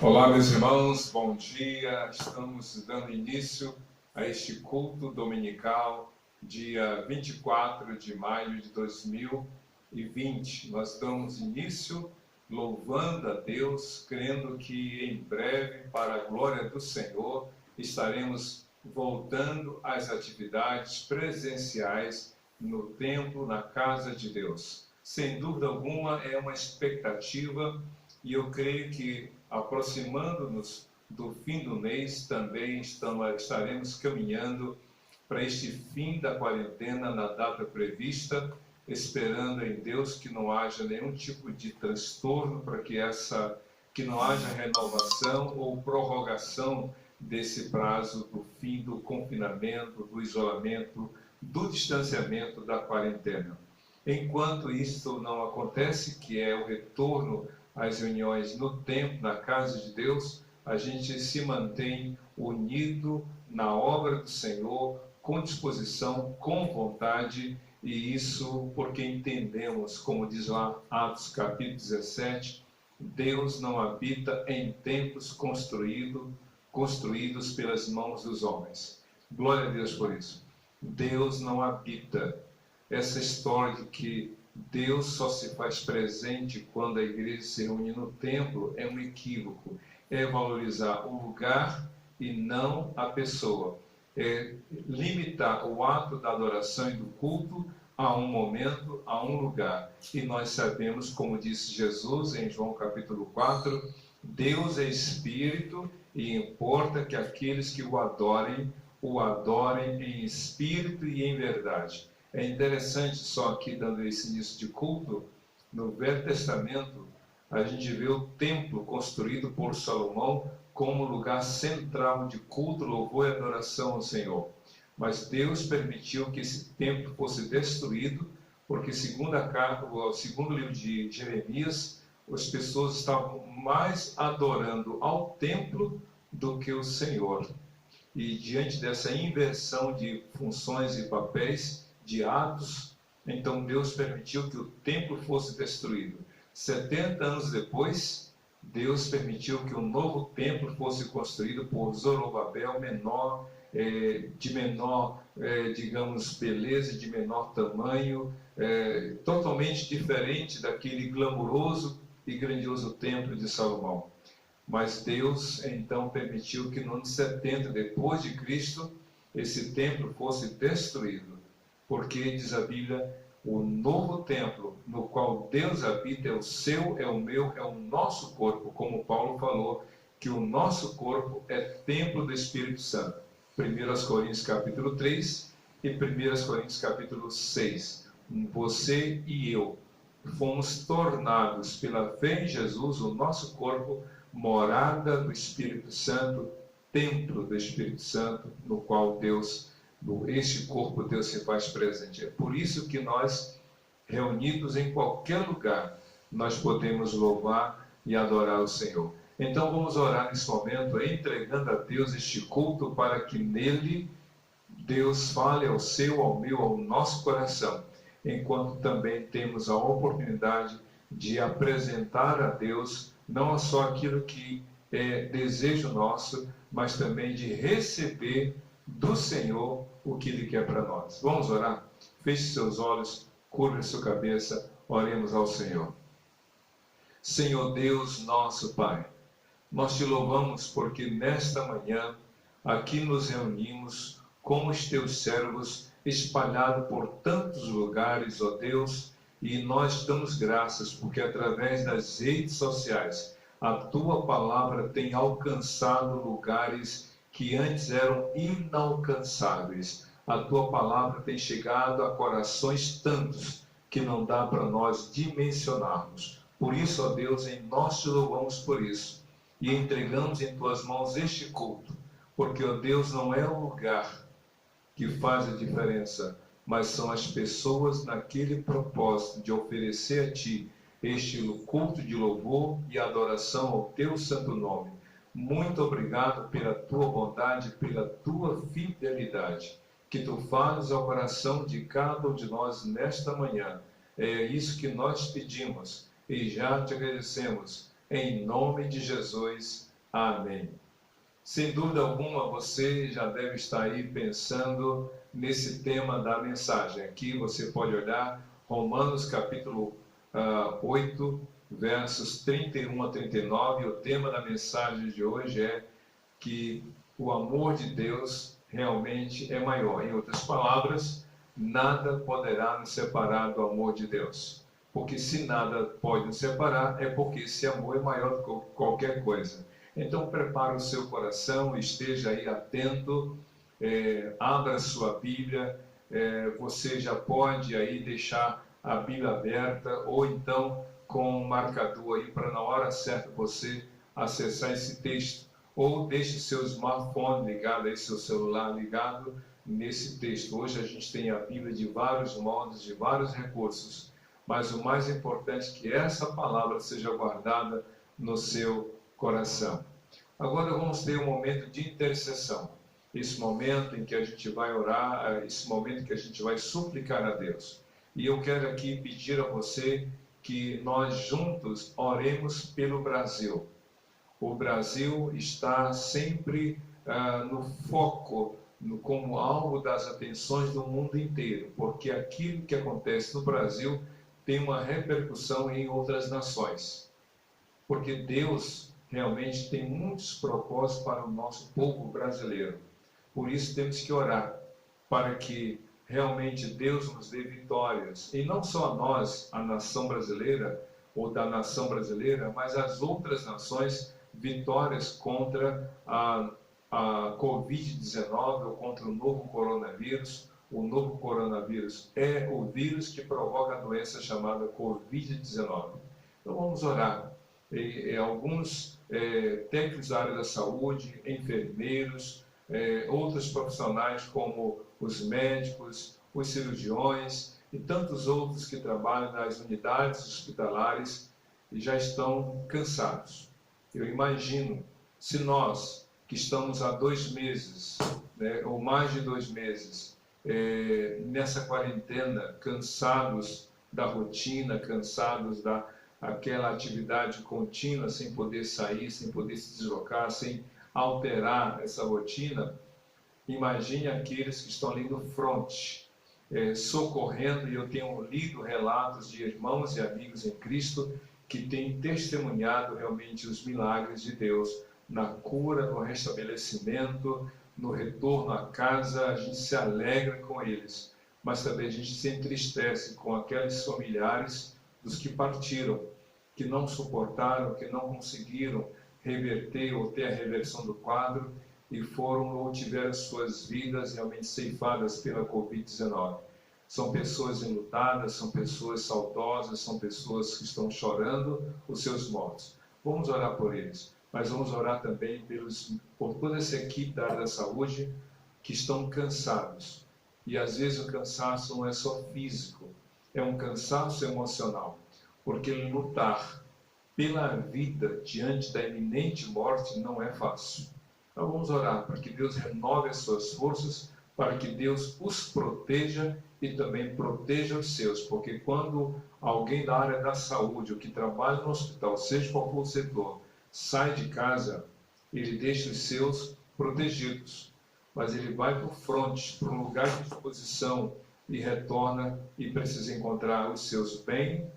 Olá, meus irmãos, bom dia. Estamos dando início a este culto dominical, dia 24 de maio de 2020. Nós damos início louvando a Deus, crendo que em breve, para a glória do Senhor, estaremos voltando às atividades presenciais no templo, na casa de Deus. Sem dúvida alguma, é uma expectativa e eu creio que, aproximando-nos do fim do mês, também estaremos caminhando para este fim da quarentena na data prevista, esperando em Deus que não haja nenhum tipo de transtorno para que não haja renovação ou prorrogação desse prazo do fim do confinamento, do isolamento, do distanciamento da quarentena. Enquanto isso não acontece, que é o retorno às reuniões no templo, na casa de Deus, a gente se mantém unido na obra do Senhor, com disposição, com vontade, e isso porque entendemos, como diz lá Atos capítulo 17, Deus não habita em templos construídos pelas mãos dos homens. Glória a Deus por isso. Deus não habita. Essa história de que Deus só se faz presente quando a igreja se reúne no templo é um equívoco. É valorizar o lugar e não a pessoa. É limitar o ato da adoração e do culto a um momento, a um lugar. E nós sabemos, como disse Jesus em João capítulo 4, Deus é Espírito e importa que aqueles que o adorem em espírito e em verdade. É interessante, só aqui dando esse início de culto, no Velho Testamento, a gente vê o templo construído por Salomão como lugar central de culto, louvor e adoração ao Senhor. Mas Deus permitiu que esse templo fosse destruído, porque segundo o livro de Jeremias, as pessoas estavam mais adorando ao templo do que o Senhor. E diante dessa inversão de funções e papéis, de atos, então Deus permitiu que o templo fosse destruído. 70 anos depois, Deus permitiu que um novo templo fosse construído por Zorobabel, de menor, digamos, beleza, de menor tamanho, totalmente diferente daquele glamouroso e grandioso templo de Salomão. Mas Deus então permitiu que no ano 70 depois de Cristo, esse templo fosse destruído. Porque, diz a Bíblia, o novo templo no qual Deus habita é o seu, é o meu, é o nosso corpo, como Paulo falou, que o nosso corpo é templo do Espírito Santo. 1 Coríntios capítulo 3 e 1 Coríntios capítulo 6. Você e eu fomos tornados pela fé em Jesus, o nosso corpo, morada do Espírito Santo, templo do Espírito Santo, no qual este corpo Deus se faz presente. É por isso que nós, reunidos em qualquer lugar, nós podemos louvar e adorar o Senhor. Então vamos orar nesse momento, entregando a Deus este culto, para que nele Deus fale ao seu, ao meu, ao nosso coração, enquanto também temos a oportunidade de apresentar a Deus não só aquilo que é desejo nosso, mas também de receber do Senhor o que Ele quer para nós. Vamos orar? Feche seus olhos, curve sua cabeça, oremos ao Senhor. Senhor Deus, nosso Pai, nós te louvamos porque nesta manhã aqui nos reunimos como os teus servos espalhados por tantos lugares, ó Deus, e nós damos graças porque através das redes sociais a tua palavra tem alcançado lugares que antes eram inalcançáveis. A tua palavra tem chegado a corações tantos que não dá para nós dimensionarmos. Por isso, ó Deus, nós te louvamos por isso e entregamos em tuas mãos este culto, porque, ó Deus, não é o lugar que faz a diferença, mas são as pessoas naquele propósito de oferecer a Ti este culto de louvor e adoração ao Teu santo nome. Muito obrigado pela Tua bondade, pela Tua fidelidade, que Tu fales ao coração de cada um de nós nesta manhã. É isso que nós pedimos e já Te agradecemos, em nome de Jesus. Amém. Sem dúvida alguma, você já deve estar aí pensando nesse tema da mensagem. Aqui você pode olhar Romanos capítulo 8, versos 31 a 39. O tema da mensagem de hoje é que o amor de Deus realmente é maior. Em outras palavras, nada poderá nos separar do amor de Deus. Porque se nada pode nos separar, é porque esse amor é maior do que qualquer coisa. Então, prepare o seu coração, esteja aí atento, abra sua Bíblia, você já pode aí deixar a Bíblia aberta, ou então com um marcador aí para na hora certa você acessar esse texto, ou deixe seu smartphone ligado aí, seu celular ligado nesse texto. Hoje a gente tem a Bíblia de vários modos, de vários recursos, mas o mais importante é que essa palavra seja guardada no seu coração. Agora vamos ter um momento de intercessão. Esse momento em que a gente vai orar, esse momento em que a gente vai suplicar a Deus. E eu quero aqui pedir a você que nós juntos oremos pelo Brasil. O Brasil está sempre no foco, como alvo das atenções do mundo inteiro, porque aquilo que acontece no Brasil tem uma repercussão em outras nações. Porque Deus realmente tem muitos propósitos para o nosso povo brasileiro. Por isso temos que orar para que realmente Deus nos dê vitórias. E não só a nós, a nação brasileira, ou da nação brasileira, mas as outras nações, vitórias contra a Covid-19 ou contra o novo coronavírus. O novo coronavírus é o vírus que provoca a doença chamada Covid-19. Então vamos orar. Alguns técnicos da área da saúde, enfermeiros, outros profissionais como os médicos, os cirurgiões e tantos outros que trabalham nas unidades hospitalares e já estão cansados. Eu imagino, se nós que estamos há 2 meses, ou mais de 2 meses, nessa quarentena, cansados da rotina, cansados daquela atividade contínua, sem poder sair, sem poder se deslocar, sem alterar essa rotina, imagine aqueles que estão ali no front, socorrendo, e eu tenho lido relatos de irmãos e amigos em Cristo que têm testemunhado realmente os milagres de Deus na cura, no restabelecimento, no retorno à casa. A gente se alegra com eles, mas também a gente se entristece com aqueles familiares dos que partiram, que não suportaram, que não conseguiram reverter ou ter a reversão do quadro e foram ou tiveram suas vidas realmente ceifadas pela Covid-19. São pessoas enlutadas, são pessoas saudosas, são pessoas que estão chorando os seus mortos. Vamos orar por eles, mas vamos orar também por toda essa equipe da área da saúde que estão cansados. E às vezes o cansaço não é só físico, é um cansaço emocional, porque lutar pela vida diante da iminente morte não é fácil. Então vamos orar para que Deus renove as suas forças, para que Deus os proteja e também proteja os seus, porque quando alguém da área da saúde, ou que trabalha no hospital, seja qual for o setor, sai de casa, ele deixa os seus protegidos, mas ele vai para o front, para um lugar de exposição e retorna e precisa encontrar os seus bem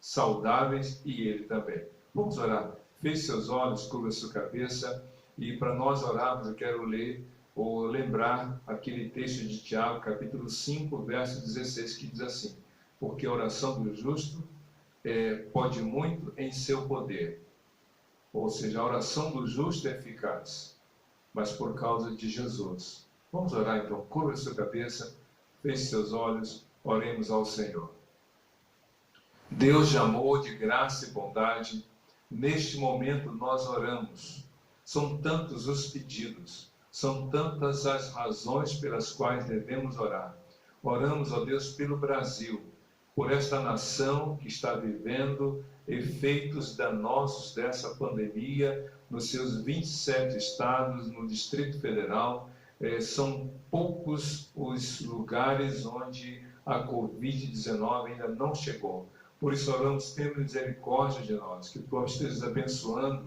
saudáveis e ele também. Vamos orar. Feche seus olhos, cubra sua cabeça. E para nós orarmos, eu quero ler ou lembrar aquele texto de Tiago, capítulo 5, verso 16, que diz assim: porque a oração do justo pode muito em seu poder. Ou seja, a oração do justo é eficaz, mas por causa de Jesus. Vamos orar então. Cubra sua cabeça, feche seus olhos, oremos ao Senhor. Deus de amor, de graça e bondade, neste momento nós oramos. São tantos os pedidos, são tantas as razões pelas quais devemos orar. Oramos, ó Deus, pelo Brasil, por esta nação que está vivendo efeitos danosos dessa pandemia, nos seus 27 estados, no Distrito Federal. São poucos os lugares onde a Covid-19 ainda não chegou. Por isso oramos, tenha misericórdia de nós, que tu estejas abençoando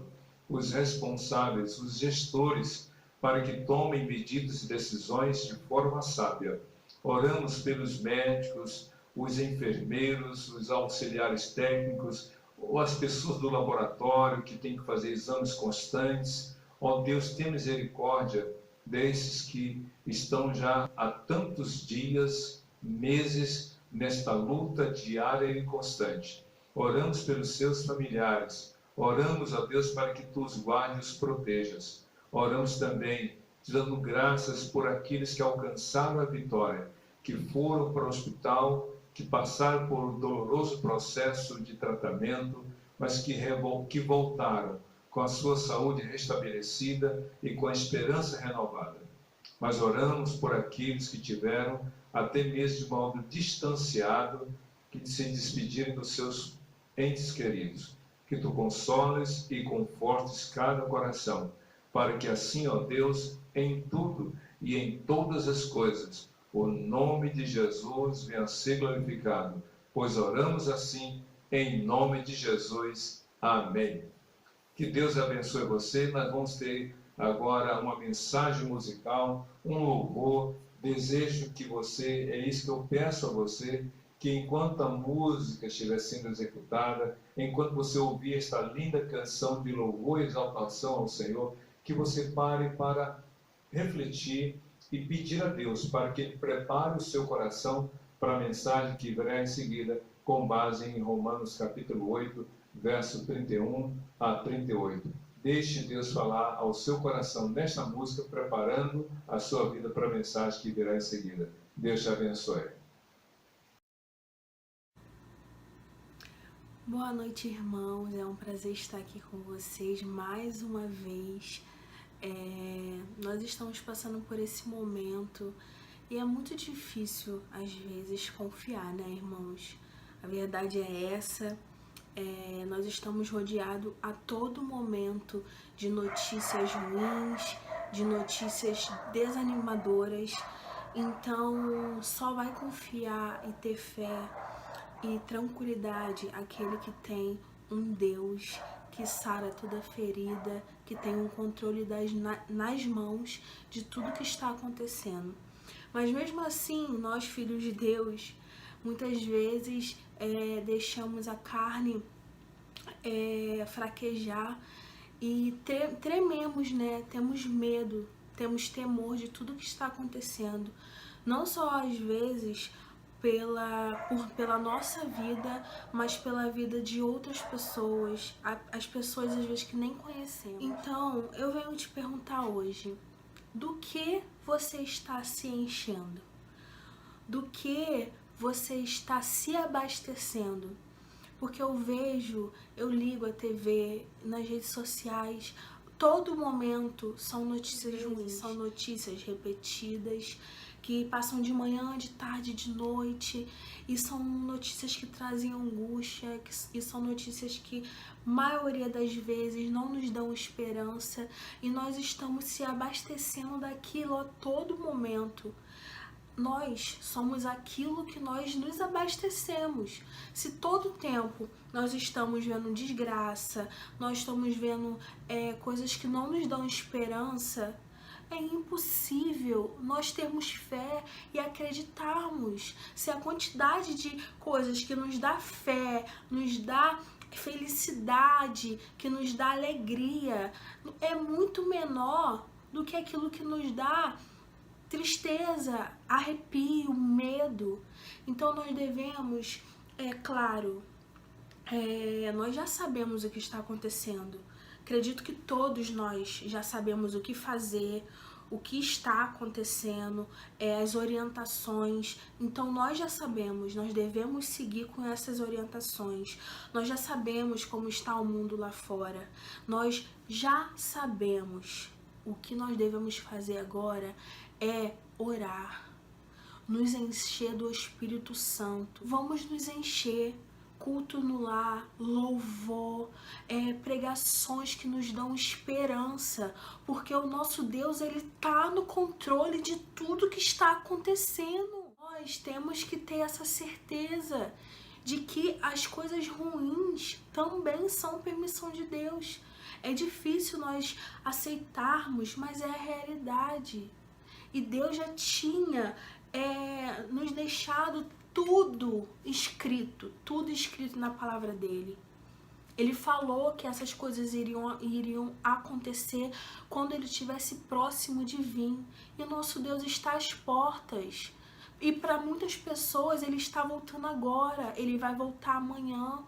os responsáveis, os gestores, para que tomem medidas e decisões de forma sábia. Oramos pelos médicos, os enfermeiros, os auxiliares técnicos, ou as pessoas do laboratório que têm que fazer exames constantes. Ó Deus, tenha misericórdia desses que estão já há tantos dias, meses, nesta luta diária e constante. Oramos pelos seus familiares. Oramos, ó Deus, para que tu os guardes e os protejas. Oramos também, te dando graças por aqueles que alcançaram a vitória, que foram para o hospital, que passaram por um doloroso processo de tratamento, mas que voltaram com a sua saúde restabelecida e com a esperança renovada. Mas oramos por aqueles que tiveram, até mesmo de modo distanciado, que se despediram dos seus entes queridos. Que tu consoles e confortes cada coração, para que assim, ó Deus, em tudo e em todas as coisas, o nome de Jesus venha a ser glorificado, pois oramos assim, em nome de Jesus. Amém. Que Deus abençoe você. Nós vamos ter agora uma mensagem musical, um louvor. Desejo que você, é isso que eu peço a você, que enquanto a música estiver sendo executada, enquanto você ouvir esta linda canção de louvor e exaltação ao Senhor, que você pare para refletir e pedir a Deus para que Ele prepare o seu coração para a mensagem que virá em seguida, com base em Romanos capítulo 8, verso 31 a 38. Deixe Deus falar ao seu coração nesta música, preparando a sua vida para a mensagem que virá em seguida. Deus te abençoe. Boa noite, irmãos. É um prazer estar aqui com vocês mais uma vez. Nós estamos passando por esse momento e é muito difícil, às vezes, confiar, né, irmãos? A verdade é essa. Nós estamos rodeados a todo momento de notícias ruins, de notícias desanimadoras. Então, só vai confiar e ter fé e tranquilidade aquele que tem um Deus que sara toda ferida, que tem um controle nas mãos de tudo que está acontecendo. Mas mesmo assim, nós, filhos de Deus, muitas vezes deixamos a carne fraquejar e trememos, né? Temos medo, temos temor de tudo que está acontecendo. Não só às vezes pela nossa vida, mas pela vida de outras pessoas, as pessoas às vezes que nem conhecemos. Então, eu venho te perguntar hoje, do que você está se enchendo? Do que você está se abastecendo? Porque eu ligo a TV, nas redes sociais, todo momento são notícias ruins, são notícias repetidas, que passam de manhã, de tarde, de noite, e são notícias que trazem angústia, e são notícias que, maioria das vezes, não nos dão esperança, e nós estamos se abastecendo daquilo a todo momento. Nós somos aquilo que nós nos abastecemos. Se todo tempo nós estamos vendo desgraça, nós estamos vendo coisas que não nos dão esperança, é impossível nós termos fé e acreditarmos. Se a quantidade de coisas que nos dá fé, nos dá felicidade, que nos dá alegria, é muito menor do que aquilo que nos dá tristeza, arrepio, medo. Então nós devemos, nós já sabemos o que está acontecendo. Acredito que todos nós já sabemos o que fazer, o que está acontecendo, as orientações. Então nós já sabemos, nós devemos seguir com essas orientações. Nós já sabemos como está o mundo lá fora. Nós já sabemos. O que nós devemos fazer agora é orar, nos encher do Espírito Santo. Vamos nos encher. Culto no lar, louvor, pregações que nos dão esperança, porque o nosso Deus, Ele está no controle de tudo que está acontecendo. Nós temos que ter essa certeza de que as coisas ruins também são permissão de Deus. É difícil nós aceitarmos, mas é a realidade. E Deus já tinha nos deixado tudo escrito na palavra dele. Ele falou que essas coisas iriam acontecer quando ele estivesse próximo de vir. E o nosso Deus está às portas. E para muitas pessoas ele está voltando agora, ele vai voltar amanhã.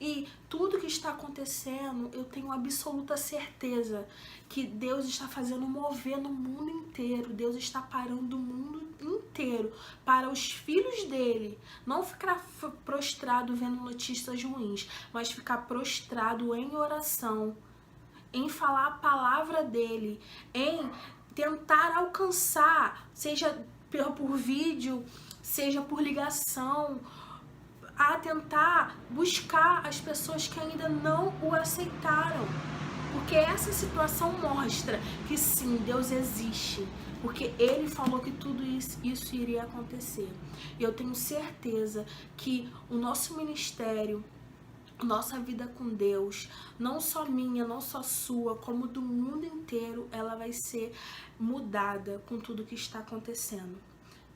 E tudo que está acontecendo, eu tenho absoluta certeza que Deus está fazendo mover no mundo inteiro. Deus está parando o mundo inteiro para os filhos dele. Não ficar prostrado vendo notícias ruins, mas ficar prostrado em oração, em falar a palavra dele, em tentar alcançar, seja por vídeo, seja por ligação, a tentar buscar as pessoas que ainda não o aceitaram. Porque essa situação mostra que sim, Deus existe. Porque ele falou que tudo isso iria acontecer. E eu tenho certeza que o nosso ministério, nossa vida com Deus, não só minha, não só sua, como do mundo inteiro, ela vai ser mudada com tudo que está acontecendo.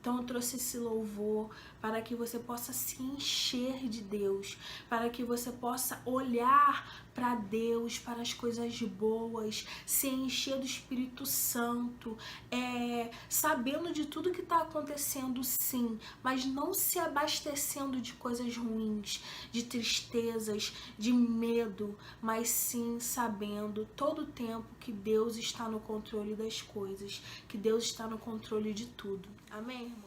Então eu trouxe esse louvor para que você possa se encher de Deus, para que você possa olhar para Deus, para as coisas boas, se encher do Espírito Santo, sabendo de tudo que está acontecendo, sim, mas não se abastecendo de coisas ruins, de tristezas, de medo, mas sim sabendo todo o tempo que Deus está no controle das coisas, que Deus está no controle de tudo. Amém, irmão?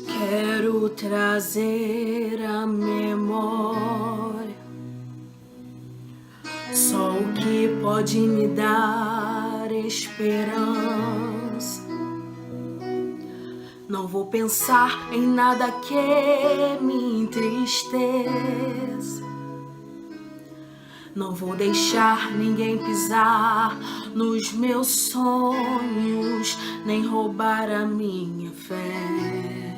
Quero trazer à memória só o que pode me dar esperança. Não vou pensar em nada que me entristeça. Não vou deixar ninguém pisar nos meus sonhos, nem roubar a minha fé.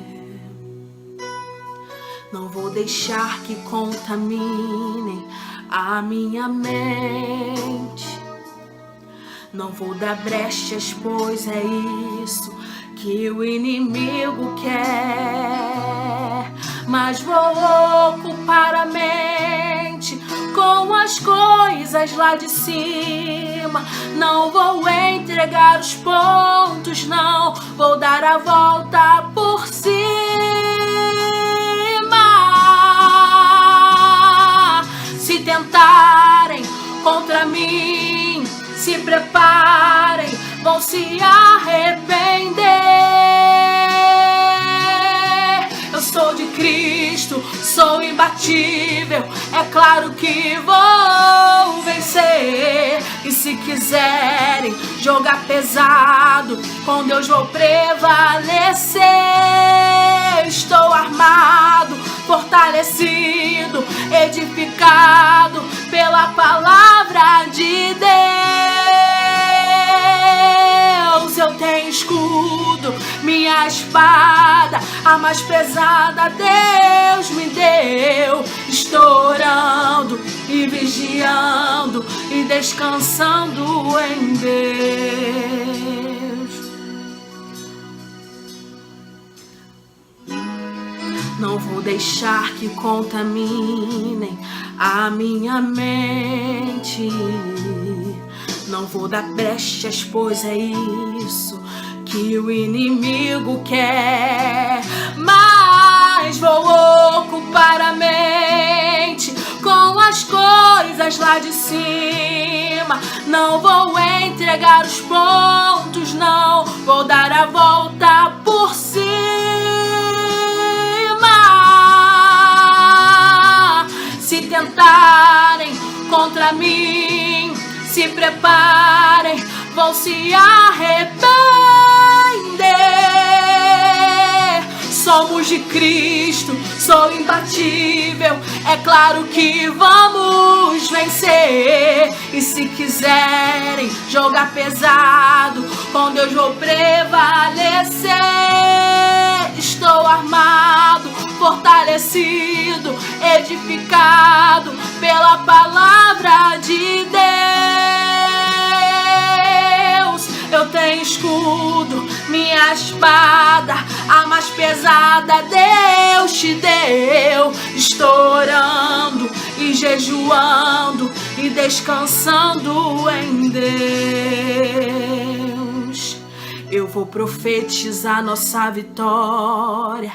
Não vou deixar que contaminem a minha mente. Não vou dar brechas, pois é isso que o inimigo quer. Mas vou ocupar a mente com as coisas lá de cima. Não vou entregar os pontos, não vou dar a volta por cima. Se tentarem contra mim, se preparem, vão se arrepender. Eu sou de Cristo, sou imbatível, é claro que vou vencer. E se quiserem jogar pesado, com Deus vou prevalecer. Estou armado, fortalecido, edificado pela palavra de Deus. Eu tenho escudo, minha espada, a mais pesada Deus me deu. Estou orando e vigiando e descansando em Deus. Não vou deixar que contaminem a minha mente. Não vou dar brechas, pois é isso que o inimigo quer. Mas vou ocupar a mente com as coisas lá de cima. Não vou entregar os pontos, não vou dar a volta por cima. Se tentarem contra mim, se preparem, vão se arrepender. Só somos de Cristo, sou imbatível, é claro que vamos vencer. E se quiserem jogar pesado, com Deus vou prevalecer. Estou armado, fortalecido, edificado pela palavra de Deus. Eu tenho escudo, minha espada, a mais pesada Deus te deu. Estou orando e jejuando e descansando em Deus. Eu vou profetizar nossa vitória,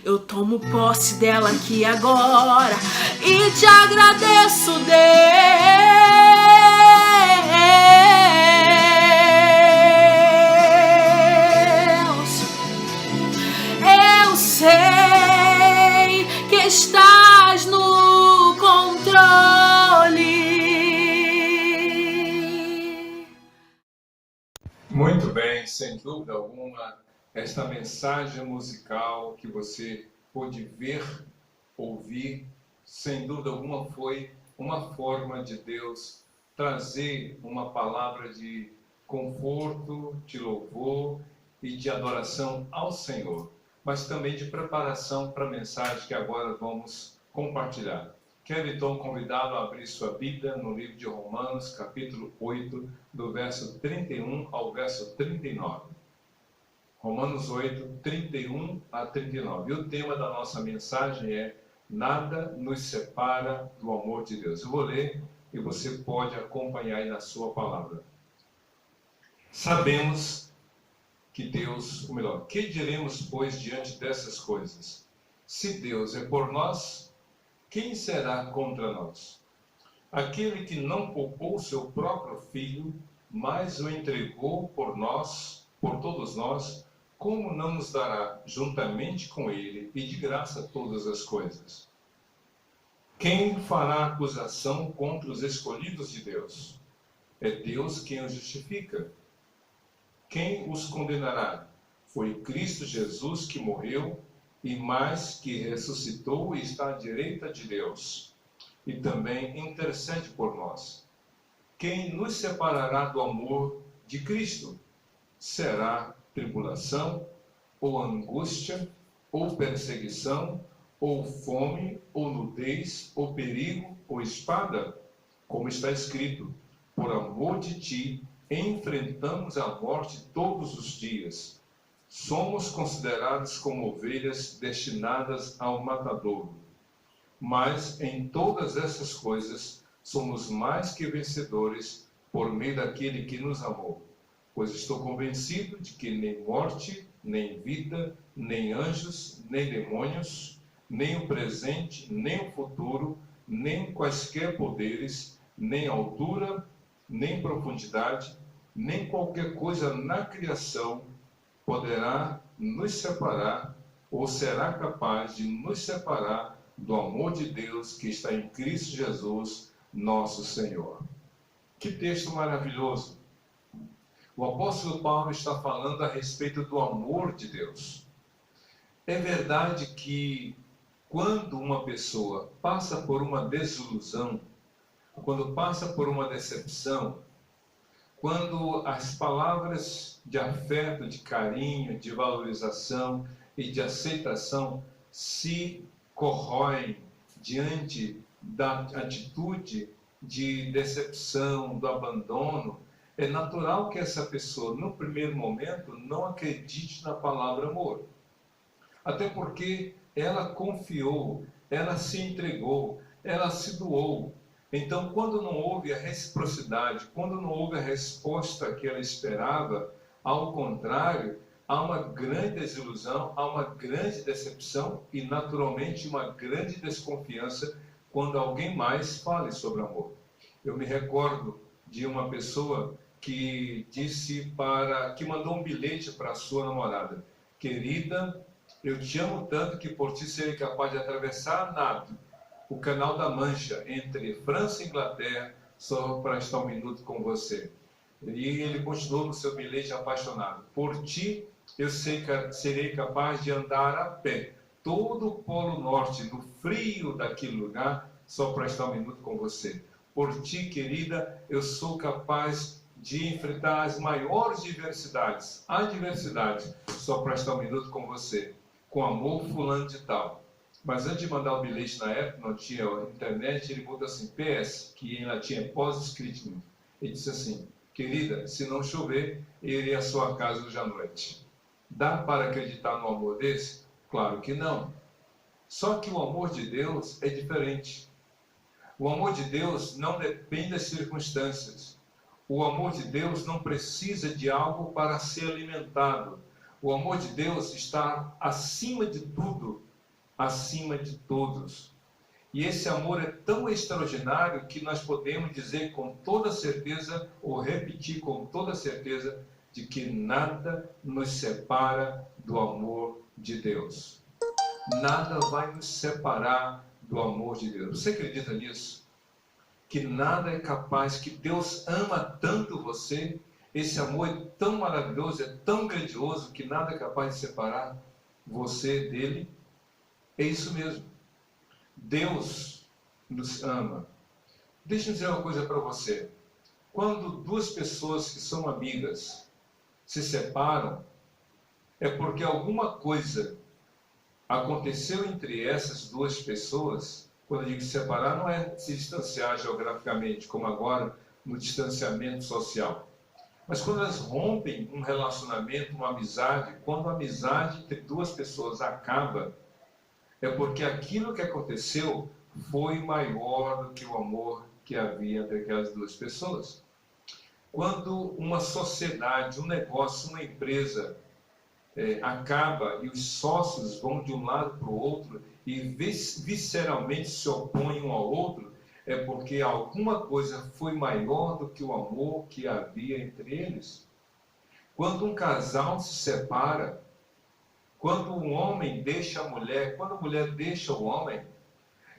eu tomo posse dela aqui agora e te agradeço, Deus. Eu sei que estás no controle. Muito bem, sem dúvida alguma, esta mensagem musical que você pôde ver, ouvir, sem dúvida alguma foi uma forma de Deus trazer uma palavra de conforto, de louvor e de adoração ao Senhor, mas também de preparação para a mensagem que agora vamos compartilhar. Quero então convidá-lo a abrir sua Bíblia no livro de Romanos, capítulo 8, do verso 31 ao verso 39. Romanos 8, 31 a 39. E o tema da nossa mensagem é: nada nos separa do amor de Deus. Eu vou ler e você pode acompanhar aí na sua palavra. Sabemos que Deus, ou melhor, que diremos, pois, diante dessas coisas? Se Deus é por nós, quem será contra nós? Aquele que não poupou seu próprio filho, mas o entregou por nós, por todos nós, como não nos dará juntamente com ele e de graça todas as coisas? Quem fará acusação contra os escolhidos de Deus? É Deus quem os justifica. Quem os condenará? Foi Cristo Jesus que morreu e mais que ressuscitou e está à direita de Deus, e também intercede por nós. Quem nos separará do amor de Cristo? Será tribulação, ou angústia, ou perseguição, ou fome, ou nudez, ou perigo, ou espada? Como está escrito: por amor de ti, enfrentamos a morte todos os dias. Somos considerados como ovelhas destinadas ao matadouro. Mas em todas essas coisas somos mais que vencedores por meio daquele que nos amou. Pois estou convencido de que nem morte, nem vida, nem anjos, nem demônios, nem o presente, nem o futuro, nem quaisquer poderes, nem altura, nem profundidade, nem qualquer coisa na criação poderá nos separar ou será capaz de nos separar do amor de Deus que está em Cristo Jesus, nosso Senhor. Que texto maravilhoso! O apóstolo Paulo está falando a respeito do amor de Deus. É verdade que quando uma pessoa passa por uma desilusão, quando passa por uma decepção, quando as palavras de afeto, de carinho, de valorização e de aceitação se corroem diante da atitude de decepção, do abandono, é natural que essa pessoa, no primeiro momento, não acredite na palavra amor. Até porque ela confiou, ela se entregou, ela se doou. Então, quando não houve a reciprocidade, quando não houve a resposta que ela esperava, ao contrário, há uma grande desilusão, há uma grande decepção e, naturalmente, uma grande desconfiança quando alguém mais fale sobre amor. Eu me recordo de uma pessoa que que mandou um bilhete para a sua namorada: querida, eu te amo tanto que por ti serei capaz de atravessar a nado o Canal da Mancha entre França e Inglaterra só para estar um minuto com você. E ele continuou no seu bilhete apaixonado: por ti eu serei capaz de andar a pé todo o Polo Norte, no frio daquele lugar, só para estar um minuto com você. Por ti, querida, eu sou capaz de enfrentar as maiores adversidades, só para estar um minuto com você. Com amor, fulano de tal. Mas antes de mandar o bilhete na época, não tinha internet, ele botou assim, PS, que em latim é post-scriptum. Ele disse assim, querida, se não chover, eu irei à sua casa hoje à noite. Dá para acreditar no amor desse? Claro que não. Só que o amor de Deus é diferente. O amor de Deus não depende das circunstâncias. O amor de Deus não precisa de algo para ser alimentado. O amor de Deus está acima de tudo, acima de todos. E esse amor é tão extraordinário que nós podemos dizer com toda certeza, ou repetir com toda certeza, de que nada nos separa do amor de Deus. Nada vai nos separar do amor de Deus. Você acredita nisso? Que nada é capaz, que Deus ama tanto você, esse amor é tão maravilhoso, é tão grandioso, que nada é capaz de separar você dele? É isso mesmo. Deus nos ama. Deixa eu dizer uma coisa para você. Quando duas pessoas que são amigas se separam, é porque alguma coisa aconteceu entre essas duas pessoas. Quando eu digo separar, não é se distanciar geograficamente, como agora no distanciamento social. Mas quando elas rompem um relacionamento, uma amizade, quando a amizade entre duas pessoas acaba, é porque aquilo que aconteceu foi maior do que o amor que havia entre aquelas duas pessoas. Quando uma sociedade, um negócio, uma empresa acaba e os sócios vão de um lado para o outro e visceralmente se opõem um ao outro, é porque alguma coisa foi maior do que o amor que havia entre eles. Quando um casal se separa, quando um homem deixa a mulher, quando a mulher deixa o homem,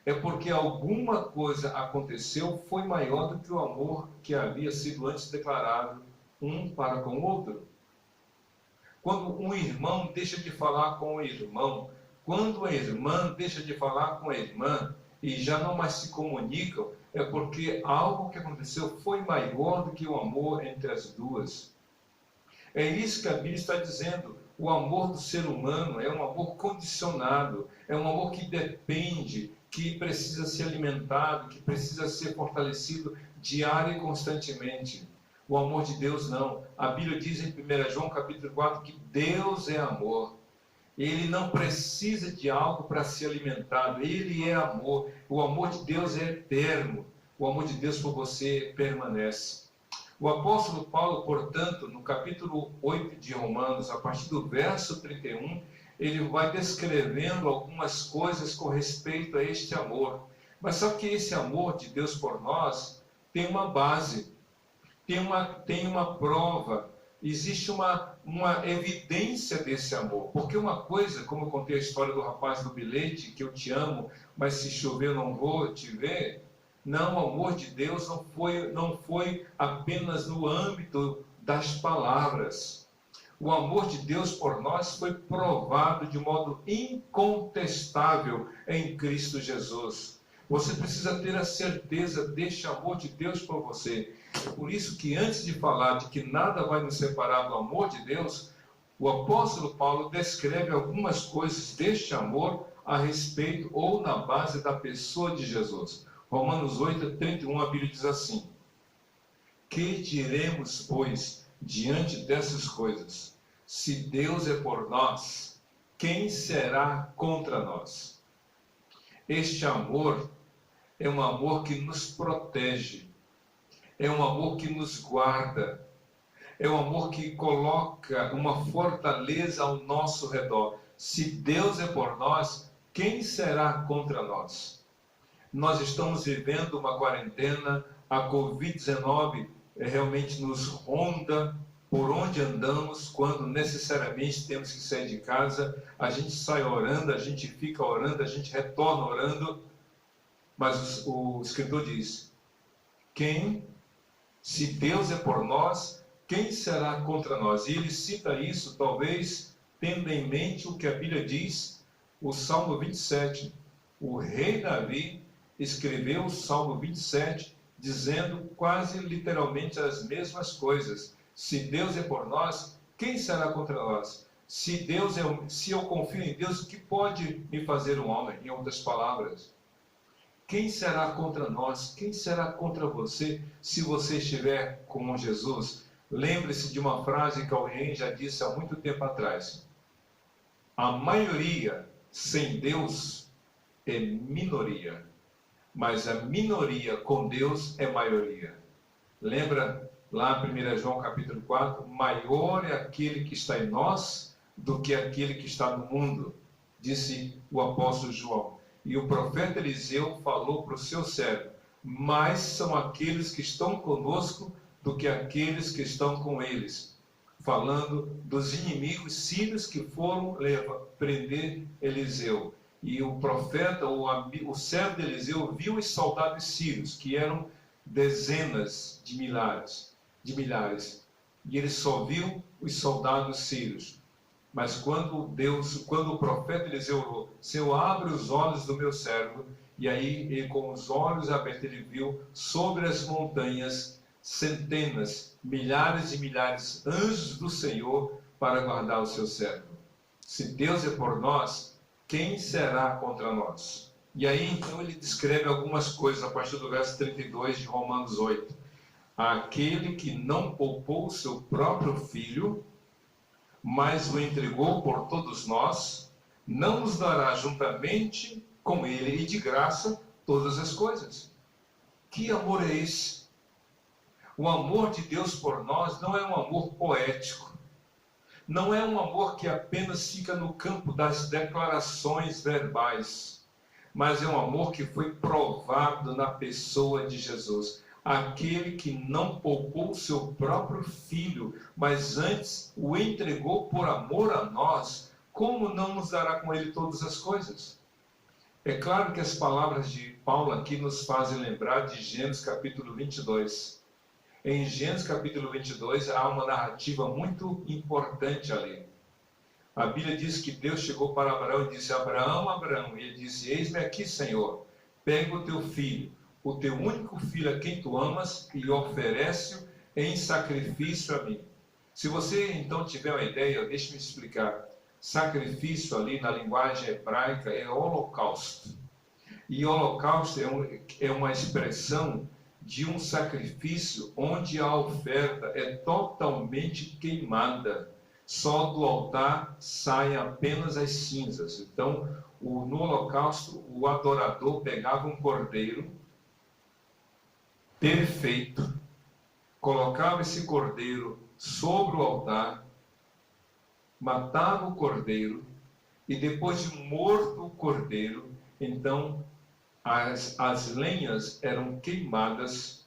é porque alguma coisa aconteceu, foi maior do que o amor que havia sido antes declarado um para com o outro. Quando um irmão deixa de falar com o irmão, quando a irmã deixa de falar com a irmã e já não mais se comunicam, é porque algo que aconteceu foi maior do que o amor entre as duas. É isso que a Bíblia está dizendo. O amor do ser humano é um amor condicionado, é um amor que depende, que precisa ser alimentado, que precisa ser fortalecido diário e constantemente. O amor de Deus não. A Bíblia diz em 1 João capítulo 4 que Deus é amor. Ele não precisa de algo para ser alimentado. Ele é amor. O amor de Deus é eterno. O amor de Deus por você permanece. O apóstolo Paulo, portanto, no capítulo 8 de Romanos, a partir do verso 31, ele vai descrevendo algumas coisas com respeito a este amor. Mas só que esse amor de Deus por nós tem uma base, tem uma prova, existe uma evidência desse amor. Porque uma coisa, como eu contei a história do rapaz do bilhete, que eu te amo, mas se chover eu não vou te ver. Não, o amor de Deus não foi apenas no âmbito das palavras. O amor de Deus por nós foi provado de modo incontestável em Cristo Jesus. Você precisa ter a certeza deste amor de Deus por você. Por isso que antes de falar de que nada vai nos separar do amor de Deus, o apóstolo Paulo descreve algumas coisas deste amor a respeito ou na base da pessoa de Jesus. Romanos 8, 31, a Bíblia diz assim: que diremos, pois, diante dessas coisas? Se Deus é por nós, quem será contra nós? Este amor é um amor que nos protege, é um amor que nos guarda, é um amor que coloca uma fortaleza ao nosso redor. Se Deus é por nós, quem será contra nós? Nós estamos vivendo uma quarentena, a Covid-19 realmente nos ronda por onde andamos, quando necessariamente temos que sair de casa. A gente sai orando, a gente fica orando, a gente retorna orando, mas o escritor diz: se Deus é por nós, quem será contra nós? E ele cita isso, talvez, tendo em mente o que a Bíblia diz, o Salmo 27. O rei Davi escreveu o Salmo 27, dizendo quase literalmente as mesmas coisas. Se Deus é por nós, quem será contra nós? Se eu confio em Deus, o que pode me fazer um homem? Em outras palavras, quem será contra nós? Quem será contra você se você estiver com Jesus? Lembre-se de uma frase que alguém já disse há muito tempo atrás. A maioria sem Deus é minoria, mas a minoria com Deus é maioria. Lembra lá em 1 João capítulo 4? Maior é aquele que está em nós do que aquele que está no mundo, disse o apóstolo João. E o profeta Eliseu falou para o seu servo: mais são aqueles que estão conosco do que aqueles que estão com eles. Falando dos inimigos sírios que foram prender Eliseu. E o profeta, o servo de Eliseu, viu os soldados sírios, que eram dezenas de milhares. E ele só viu os soldados sírios. Mas quando o profeta Eliseu orou: Senhor, abre os olhos do meu servo. E aí, ele, com os olhos abertos, ele viu sobre as montanhas centenas, milhares e milhares anjos do Senhor para guardar o seu servo. Se Deus é por nós, quem será contra nós? E aí, então, ele descreve algumas coisas a partir do verso 32 de Romanos 8. Aquele que não poupou o seu próprio filho, mas o entregou por todos nós, não nos dará juntamente com ele e de graça todas as coisas. Que amor é esse? O amor de Deus por nós não é um amor poético. Não é um amor que apenas fica no campo das declarações verbais, mas é um amor que foi provado na pessoa de Jesus. Aquele que não poupou o seu próprio filho, mas antes o entregou por amor a nós, como não nos dará com ele todas as coisas? É claro que as palavras de Paulo aqui nos fazem lembrar de Gênesis capítulo 22. Em Gênesis capítulo 22 há uma narrativa muito importante ali. A Bíblia diz que Deus chegou para Abraão e disse: Abraão, Abraão. E ele disse: eis-me aqui, Senhor. Pega o teu filho, o teu único filho a quem tu amas, e oferece-o em sacrifício a mim. Se você então tiver uma ideia, deixe-me explicar. Sacrifício ali na linguagem hebraica é holocausto. E holocausto é uma expressão de um sacrifício onde a oferta é totalmente queimada. Só do altar saem apenas as cinzas. Então, no holocausto, o adorador pegava um cordeiro perfeito, colocava esse cordeiro sobre o altar, matava o cordeiro, e depois de morto o cordeiro, então as lenhas eram queimadas,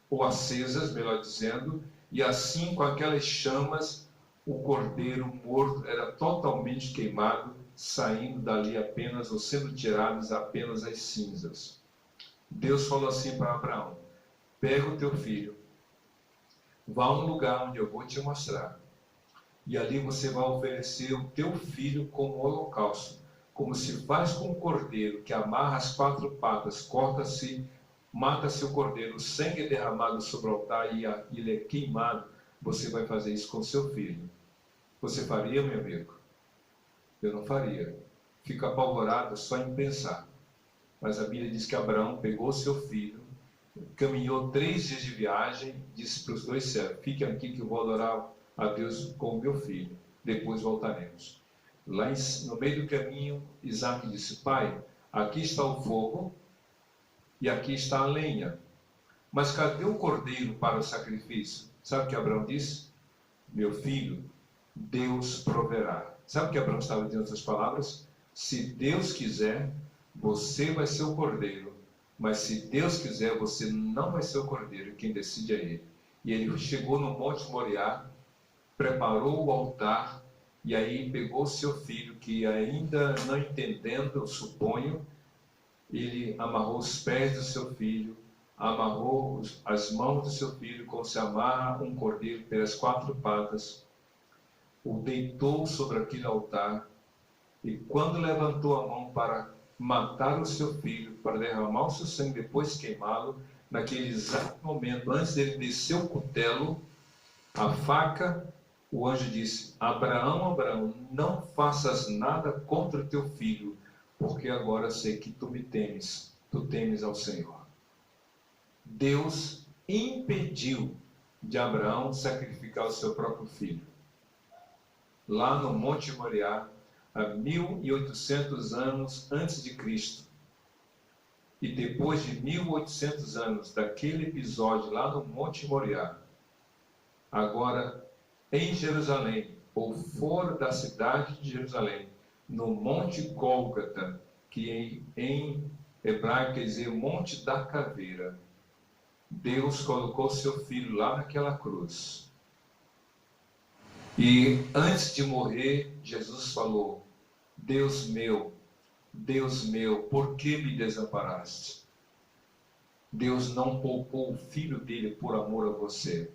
ou acesas, melhor dizendo, e assim, com aquelas chamas, o cordeiro morto era totalmente queimado, saindo dali apenas, ou sendo tiradas apenas as cinzas. Deus falou assim para Abraão: pega o teu filho, vá a um lugar onde eu vou te mostrar, e ali você vai oferecer o teu filho como holocausto, como se faz com o cordeiro, que amarra as quatro patas, corta-se, mata-se o cordeiro, o sangue é derramado sobre o altar e ele é queimado. Você vai fazer isso com seu filho. Você faria, meu amigo? Eu não faria. Fico apavorado só em pensar. Mas a Bíblia diz que Abraão pegou seu filho, caminhou 3 dias de viagem, disse para os dois servos: fiquem aqui que eu vou adorar a Deus com o meu filho, depois voltaremos. Lá no meio do caminho, Isaac disse: pai, aqui está o fogo e aqui está a lenha, mas cadê o cordeiro para o sacrifício? Sabe o que Abraão disse? Meu filho, Deus proverá. Sabe o que Abraão estava dizendo, outras palavras? Se Deus quiser, você vai ser o cordeiro, mas se Deus quiser, você não vai ser o cordeiro, quem decide é Ele. E ele chegou no Monte Moriá, preparou o altar, e aí pegou seu filho, que ainda não entendendo, eu suponho, ele amarrou os pés do seu filho, amarrou as mãos do seu filho como se amarra um cordeiro pelas 4 patas, o deitou sobre aquele altar, e quando levantou a mão para matar o seu filho, para derramar o seu sangue, depois queimá-lo, naquele exato momento, antes dele descer o cutelo, a faca, o anjo disse: Abraão, Abraão, não faças nada contra o teu filho, porque agora sei que tu me temes, tu temes ao Senhor. Deus impediu de Abraão sacrificar o seu próprio filho. Lá no Monte Moriá, há 1800 anos antes de Cristo. E depois de 1800 anos daquele episódio lá no Monte Moriá, agora em Jerusalém, ou fora da cidade de Jerusalém, no Monte Gólgota, que em hebraico quer dizer Monte da Caveira, Deus colocou seu filho lá naquela cruz. E antes de morrer, Jesus falou: Deus meu, por que me desamparaste? Deus não poupou o filho dele por amor a você.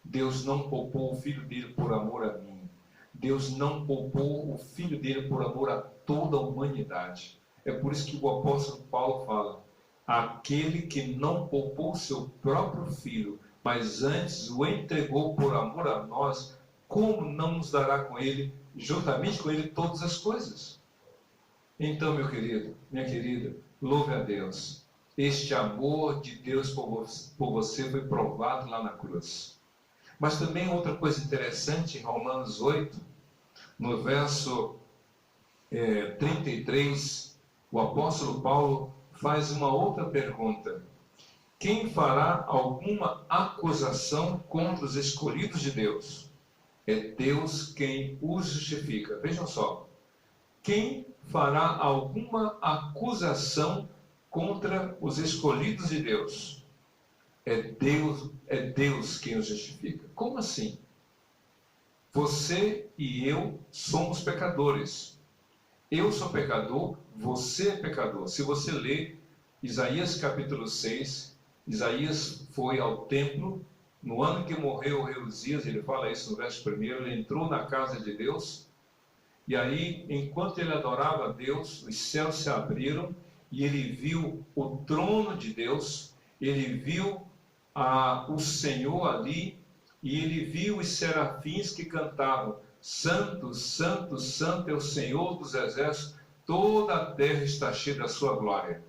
Deus não poupou o filho dele por amor a mim. Deus não poupou o filho dele por amor a toda a humanidade. É por isso que o apóstolo Paulo fala: aquele que não poupou seu próprio filho, mas antes o entregou por amor a nós, como não nos dará com ele, juntamente com ele, todas as coisas? Então, meu querido, minha querida, louve a Deus. Este amor de Deus por você foi provado lá na cruz. Mas também outra coisa interessante, em Romanos 8, no verso 33, o apóstolo Paulo faz uma outra pergunta: quem fará alguma acusação contra os escolhidos de Deus? É Deus quem os justifica. Vejam só. Quem fará alguma acusação contra os escolhidos de Deus? É Deus quem os justifica. Como assim? Você e eu somos pecadores. Eu sou pecador, você é pecador. Se você ler Isaías capítulo 6, Isaías foi ao templo, no ano que morreu o rei Uzias, ele fala isso no verso 1, ele entrou na casa de Deus, e aí, enquanto ele adorava a Deus, os céus se abriram, e ele viu o trono de Deus, ele viu o Senhor ali, e ele viu os serafins que cantavam: Santo, Santo, Santo é o Senhor dos exércitos, toda a terra está cheia da sua glória.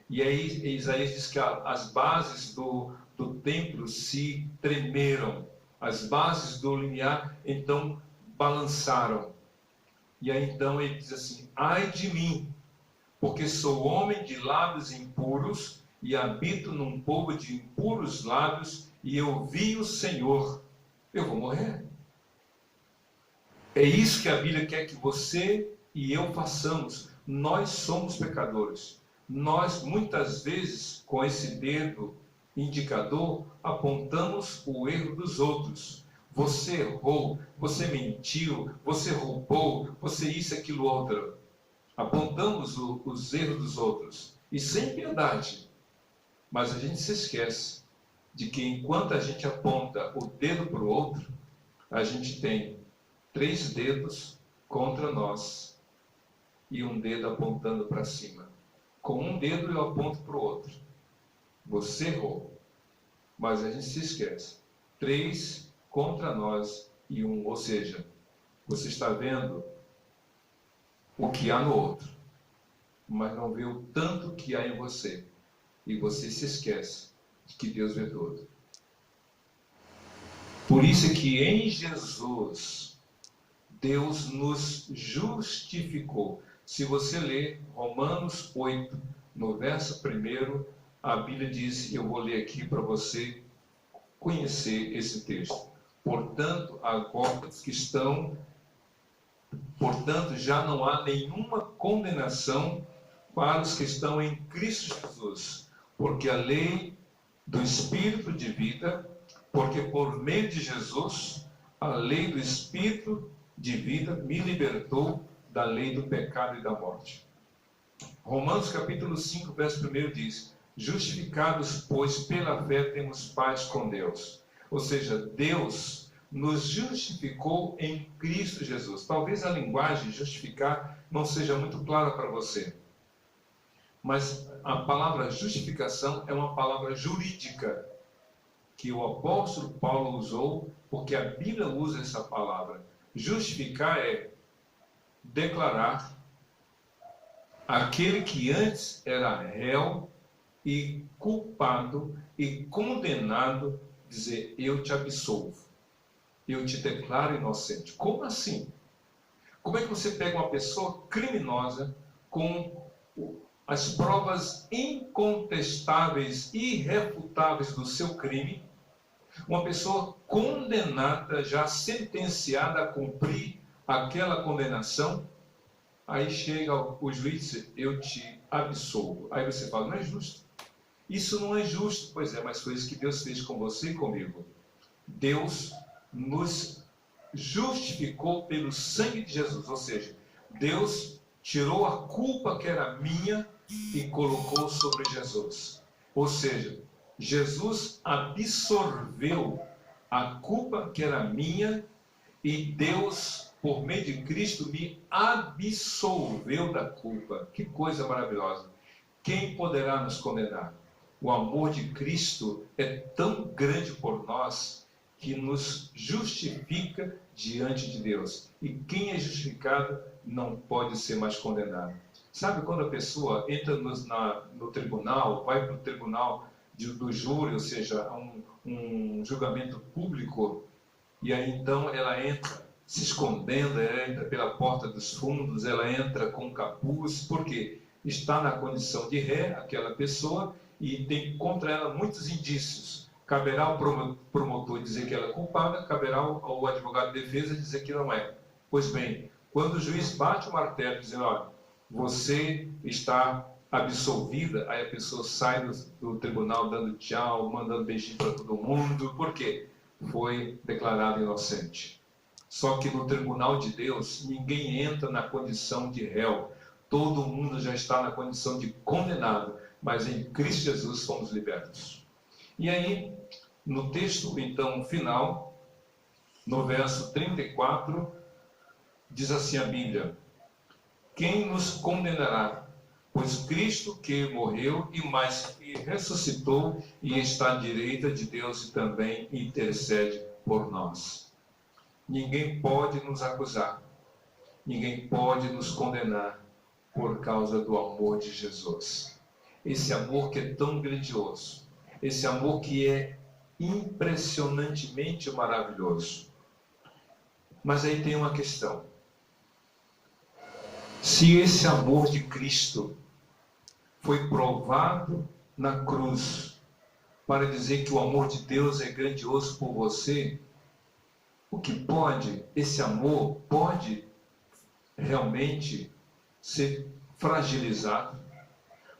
E aí Isaías diz que as bases do templo se tremeram, as bases do limiar então balançaram. E aí então ele diz assim: ai de mim, porque sou homem de lábios impuros e habito num povo de impuros lábios, e eu vi o Senhor. Eu vou morrer. É isso que a Bíblia quer que você e eu façamos. Nós somos pecadores. Nós, muitas vezes, com esse dedo indicador, apontamos o erro dos outros. Você errou, você mentiu, você roubou, você isso, aquilo, outro. Apontamos os erros dos outros, e sem piedade. Mas a gente se esquece de que enquanto a gente aponta o dedo para o outro, a gente tem 3 dedos contra nós e um dedo apontando para cima. Com um dedo eu aponto para o outro. Você errou. Mas a gente se esquece. 3 contra nós e 1. Ou seja, você está vendo o que há no outro, mas não vê o tanto que há em você. E você se esquece de que Deus vê tudo. Por isso é que em Jesus, Deus nos justificou. Se você ler Romanos 8, no verso 1, a Bíblia diz, e eu vou ler aqui para você conhecer esse texto. Portanto, agora que estão, já não há nenhuma condenação para os que estão em Cristo Jesus, porque a lei do Espírito de vida, porque por meio de Jesus, a lei do Espírito de vida me libertou da lei do pecado e da morte. Romanos capítulo 5, verso 1 diz: Justificados, pois, pela fé temos paz com Deus. Ou seja, Deus nos justificou em Cristo Jesus. Talvez a linguagem justificar não seja muito clara para você, mas a palavra justificação é uma palavra jurídica que o apóstolo Paulo usou, porque a Bíblia usa essa palavra. Justificar é declarar aquele que antes era réu e culpado e condenado, dizer: eu te absolvo, eu te declaro inocente. Como assim? Como é que você pega uma pessoa criminosa com as provas incontestáveis e irrefutáveis do seu crime, uma pessoa condenada, já sentenciada a cumprir aquela condenação, aí chega o juiz e diz: eu te absolvo. Aí você fala: não é justo. Isso não é justo. Pois é, mas foi isso que Deus fez com você e comigo. Deus nos justificou pelo sangue de Jesus, ou seja, Deus tirou a culpa que era minha e colocou sobre Jesus. Ou seja, Jesus absorveu a culpa que era minha e Deus, por meio de Cristo, me absolveu da culpa. Que coisa maravilhosa! Quem poderá nos condenar? O amor de Cristo é tão grande por nós que nos justifica diante de Deus. E quem é justificado não pode ser mais condenado. Sabe quando a pessoa entra no tribunal, vai para o tribunal do júri, ou seja, um julgamento público, e aí então ela entra se escondendo, ela entra pela porta dos fundos, ela entra com capuz, porque está na condição de ré, aquela pessoa, e tem contra ela muitos indícios. Caberá ao promotor dizer que ela é culpada, caberá ao advogado de defesa dizer que não é. Pois bem, quando o juiz bate o martelo dizendo: olha, você está absolvida, aí a pessoa sai do tribunal dando tchau, mandando beijinho para todo mundo. Por quê? Foi declarado inocente. Só que no tribunal de Deus, ninguém entra na condição de réu. Todo mundo já está na condição de condenado, mas em Cristo Jesus fomos libertos. E aí, no texto, então, final, no verso 34, diz assim a Bíblia: quem nos condenará? Pois Cristo que morreu e mais que ressuscitou e está à direita de Deus e também intercede por nós. Ninguém pode nos acusar, ninguém pode nos condenar por causa do amor de Jesus. Esse amor que é tão grandioso, esse amor que é impressionantemente maravilhoso. Mas aí tem uma questão. Se esse amor de Cristo foi provado na cruz para dizer que o amor de Deus é grandioso por você, o que pode, esse amor pode realmente ser fragilizado?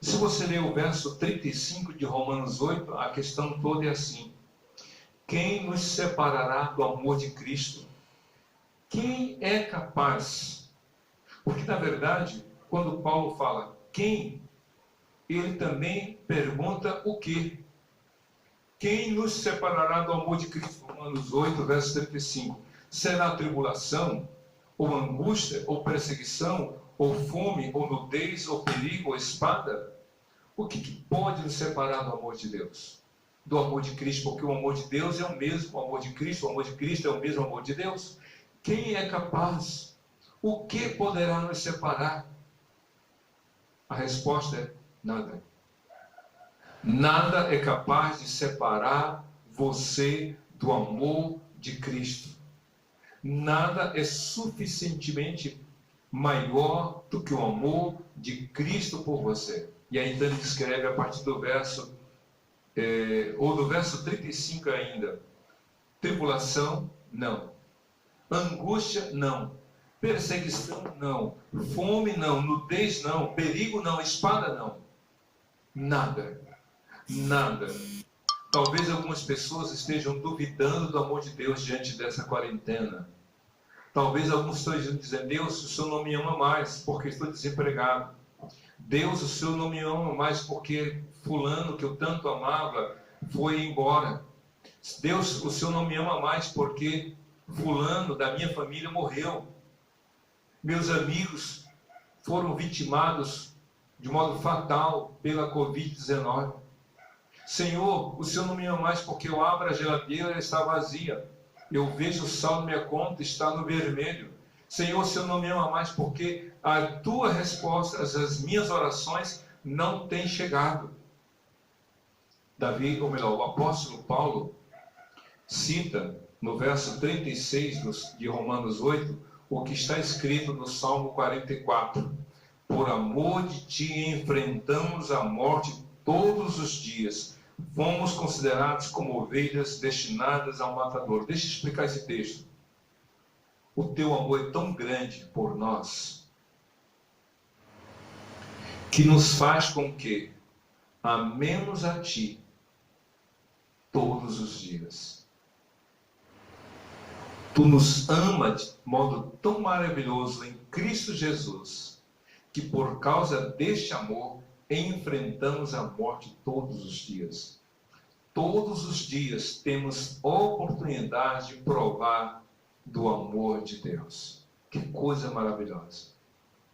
Se você ler o verso 35 de Romanos 8, a questão toda é assim: quem nos separará do amor de Cristo? Quem é capaz? Porque, na verdade, quando Paulo fala quem, ele também pergunta o quê? Quem nos separará do amor de Cristo? Romanos 8, verso 35. Será tribulação, ou angústia, ou perseguição, ou fome, ou nudez, ou perigo, ou espada? O que pode nos separar do amor de Deus? Do amor de Cristo, porque o amor de Deus é o mesmo amor de Cristo, o amor de Cristo é o mesmo amor de Deus. Quem é capaz? O que poderá nos separar? A resposta é nada. Nada é capaz de separar você do amor de Cristo. Nada é suficientemente maior do que o amor de Cristo por você. E aí então ele descreve a partir do verso, ou do verso 35 ainda: tribulação, não. Angústia, não. Perseguição, não. Fome, não. Nudez, não. Perigo, não. Espada, não. Nada. Nada. Talvez algumas pessoas estejam duvidando do amor de Deus diante dessa quarentena. Talvez alguns estejam dizendo: Deus, o Senhor não me ama mais porque estou desempregado. Deus, o Senhor não me ama mais porque fulano que eu tanto amava foi embora. Deus, o Senhor não me ama mais porque fulano da minha família morreu. Meus amigos foram vitimados de modo fatal pela Covid-19. Senhor, o Senhor não me ama mais porque eu abro a geladeira e ela está vazia. Eu vejo o saldo da minha conta está no vermelho. Senhor, o Senhor não me ama mais porque a tua resposta às minhas orações não tem chegado. Davi, ou melhor, o apóstolo Paulo cita no verso 36 de Romanos 8 o que está escrito no Salmo 44. Por amor de ti enfrentamos a morte todos os dias. Fomos considerados como ovelhas destinadas ao matador. Deixa eu explicar esse texto. O teu amor é tão grande por nós que nos faz com que amemos a ti todos os dias. Tu nos amas de modo tão maravilhoso em Cristo Jesus, que por causa deste amor enfrentamos a morte todos os dias. Todos os dias temos oportunidade de provar do amor de Deus. Que coisa maravilhosa.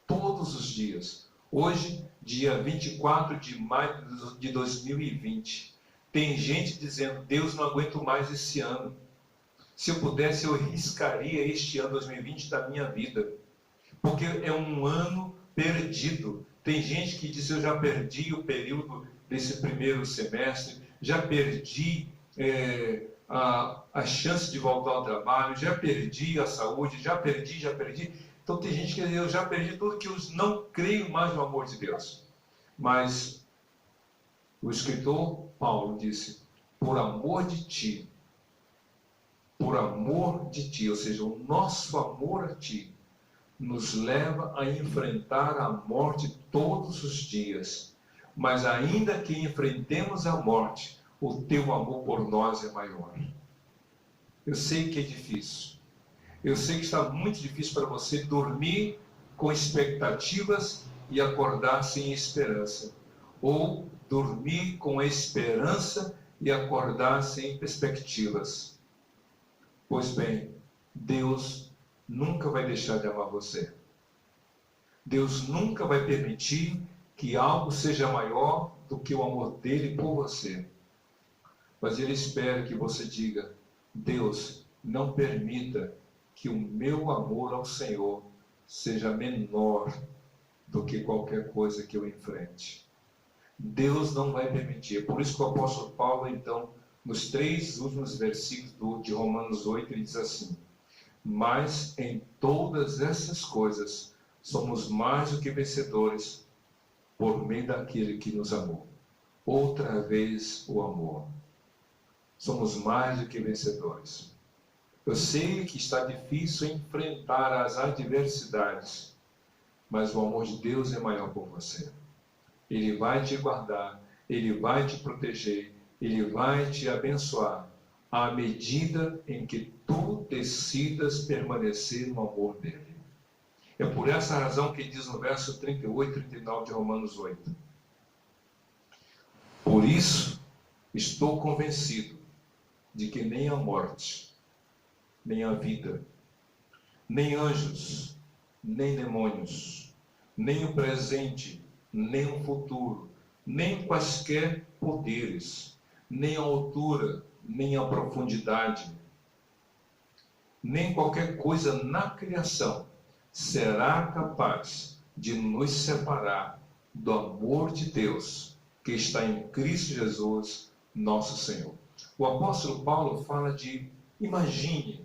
Todos os dias. Hoje, dia 24 de maio de 2020, tem gente dizendo: Deus, não aguento mais esse ano. Se eu pudesse, eu riscaria este ano 2020 da minha vida. Porque é um ano perdido. Tem gente que diz: eu já perdi o período desse primeiro semestre, já perdi a chance de voltar ao trabalho, já perdi a saúde, já perdi. Então tem gente que diz: eu já perdi tudo, que eu não creio mais no amor de Deus. Mas o escritor Paulo disse: por amor de ti, ou seja, o nosso amor a ti, nos leva a enfrentar a morte todos os dias. Mas ainda que enfrentemos a morte, o teu amor por nós é maior. Eu sei que é difícil. Eu sei que está muito difícil para você dormir com expectativas e acordar sem esperança. Ou dormir com esperança e acordar sem perspectivas. Pois bem, Deus nunca vai deixar de amar você. Deus nunca vai permitir que algo seja maior do que o amor dele por você. Mas ele espera que você diga: Deus, não permita que o meu amor ao Senhor seja menor do que qualquer coisa que eu enfrente. Deus não vai permitir. Por isso que o apóstolo Paulo, então, nos 3 últimos versículos de Romanos 8, ele diz assim: mas em todas essas coisas somos mais do que vencedores por meio daquele que nos amou. Outra vez o amor. Somos mais do que vencedores. Eu sei que está difícil enfrentar as adversidades, mas o amor de Deus é maior por você. Ele vai te guardar, Ele vai te proteger, Ele vai te abençoar, à medida em que tu decidas permanecer no amor dele. É por essa razão que diz no verso 38 e 39 de Romanos 8. Por isso, estou convencido de que nem a morte, nem a vida, nem anjos, nem demônios, nem o presente, nem o futuro, nem quaisquer poderes, nem a altura, nem a profundidade, nem qualquer coisa na criação será capaz de nos separar do amor de Deus que está em Cristo Jesus, nosso Senhor. O apóstolo Paulo fala de, imagine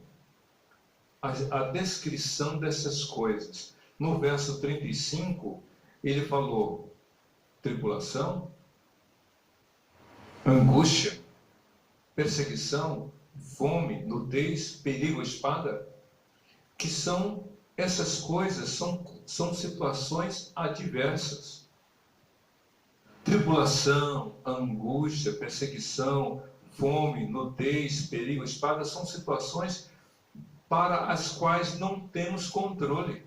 a descrição dessas coisas. No verso 35, ele falou tribulação, angústia, perseguição, fome, nudez, perigo, espada, que são essas coisas, são situações adversas. Tribulação, angústia, perseguição, fome, nudez, perigo, espada, são situações para as quais não temos controle.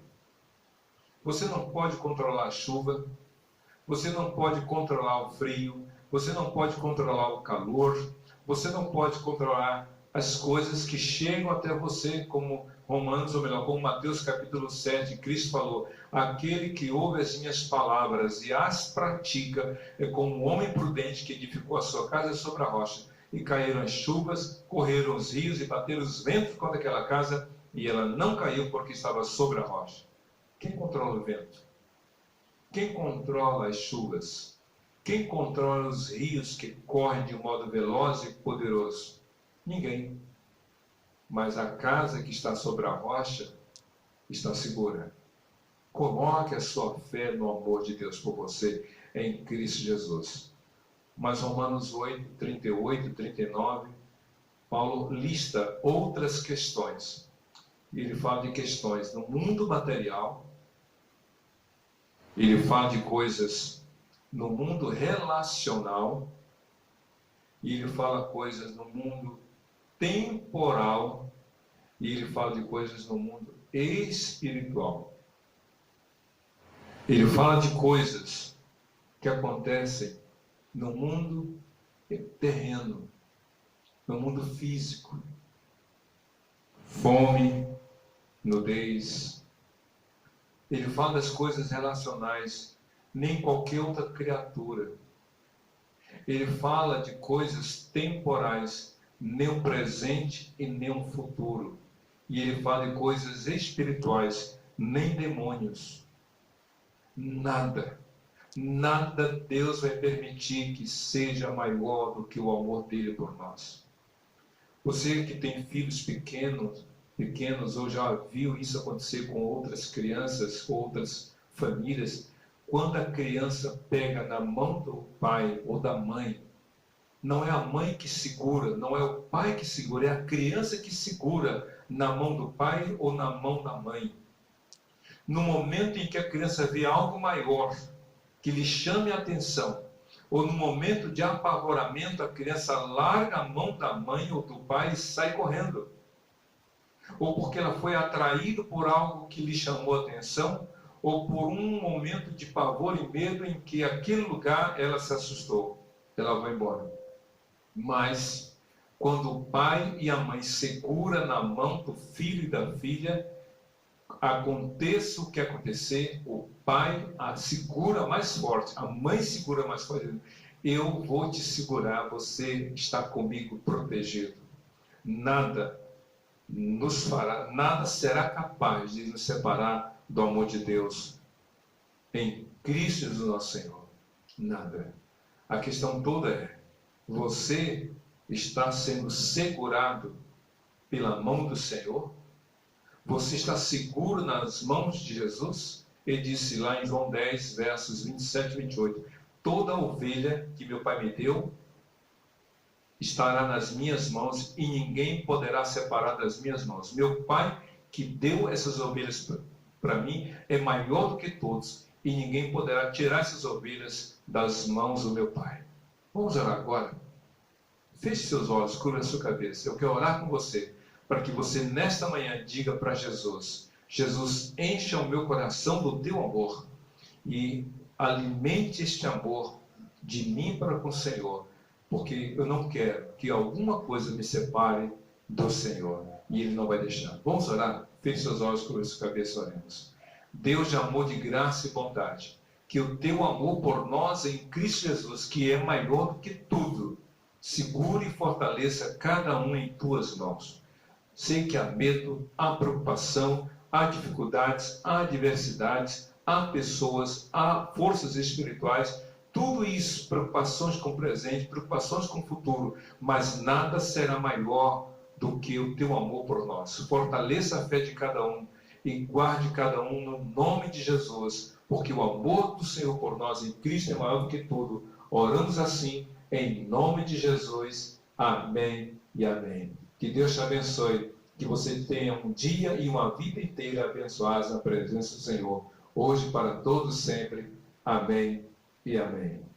Você não pode controlar a chuva, você não pode controlar o frio, você não pode controlar o calor, você não pode controlar as coisas que chegam até você, como Romanos, ou melhor, como Mateus capítulo 7, Cristo falou: aquele que ouve as minhas palavras e as pratica é como um homem prudente que edificou a sua casa sobre a rocha. E caíram as chuvas, correram os rios e bateram os ventos contra aquela casa, e ela não caiu porque estava sobre a rocha. Quem controla o vento? Quem controla as chuvas? Quem controla os rios que correm de um modo veloz e poderoso? Ninguém. Mas a casa que está sobre a rocha está segura. Coloque a sua fé no amor de Deus por você em Cristo Jesus. Mas Romanos 8, 38, 39, Paulo lista outras questões. Ele fala de questões no mundo material, ele fala de coisas no mundo relacional, e ele fala coisas no mundo temporal, e ele fala de coisas no mundo espiritual. Ele fala de coisas que acontecem no mundo terreno, no mundo físico. Fome, nudez. Ele fala das coisas relacionais, nem qualquer outra criatura. Ele fala de coisas temporais, nem o presente e nem o futuro. E ele fala de coisas espirituais, nem demônios. Nada Deus vai permitir que seja maior do que o amor dele por nós. Você que tem filhos pequenos, ou já viu isso acontecer com outras crianças, outras famílias, quando a criança pega na mão do pai ou da mãe, não é a mãe que segura, não é o pai que segura, é a criança que segura na mão do pai ou na mão da mãe. No momento em que a criança vê algo maior que lhe chame a atenção, ou no momento de apavoramento, a criança larga a mão da mãe ou do pai e sai correndo. Ou porque ela foi atraída por algo que lhe chamou a atenção, ou por um momento de pavor e medo em que aquele lugar ela se assustou. Ela vai embora. Mas, quando o pai e a mãe seguram na mão do filho e da filha, aconteça o que acontecer, o pai a segura mais forte, a mãe segura mais forte. Eu vou te segurar, você está comigo protegido. Nada será capaz de nos separar do amor de Deus em Cristo Jesus nosso Senhor. Nada. A questão toda é: você está sendo segurado pela mão do Senhor? Você está seguro nas mãos de Jesus? Ele disse lá em João 10, versos 27 e 28, toda ovelha que meu Pai me deu estará nas minhas mãos e ninguém poderá separar das minhas mãos. Meu Pai que deu essas ovelhas para mim é maior do que todos e ninguém poderá tirar essas ovelhas das mãos do meu Pai. Vamos orar agora? Feche seus olhos, cubra a sua cabeça. Eu quero orar com você, para que você nesta manhã diga para Jesus: Jesus, encha o meu coração do teu amor e alimente este amor de mim para com o Senhor, porque eu não quero que alguma coisa me separe do Senhor, e Ele não vai deixar. Vamos orar? Feche seus olhos, cubra a sua cabeça, oremos. Deus de amor, de graça e bondade, que o teu amor por nós em Cristo Jesus, que é maior do que tudo, segure e fortaleça cada um em tuas mãos. Sei que há medo, há preocupação, há dificuldades, há adversidades, há pessoas, há forças espirituais, tudo isso, preocupações com o presente, preocupações com o futuro, mas nada será maior do que o teu amor por nós. Fortaleça a fé de cada um e guarde cada um no nome de Jesus, porque o amor do Senhor por nós em Cristo é maior do que tudo. Oramos assim, em nome de Jesus. Amém e amém. Que Deus te abençoe, que você tenha um dia e uma vida inteira abençoados na presença do Senhor, hoje para todos sempre. Amém e amém.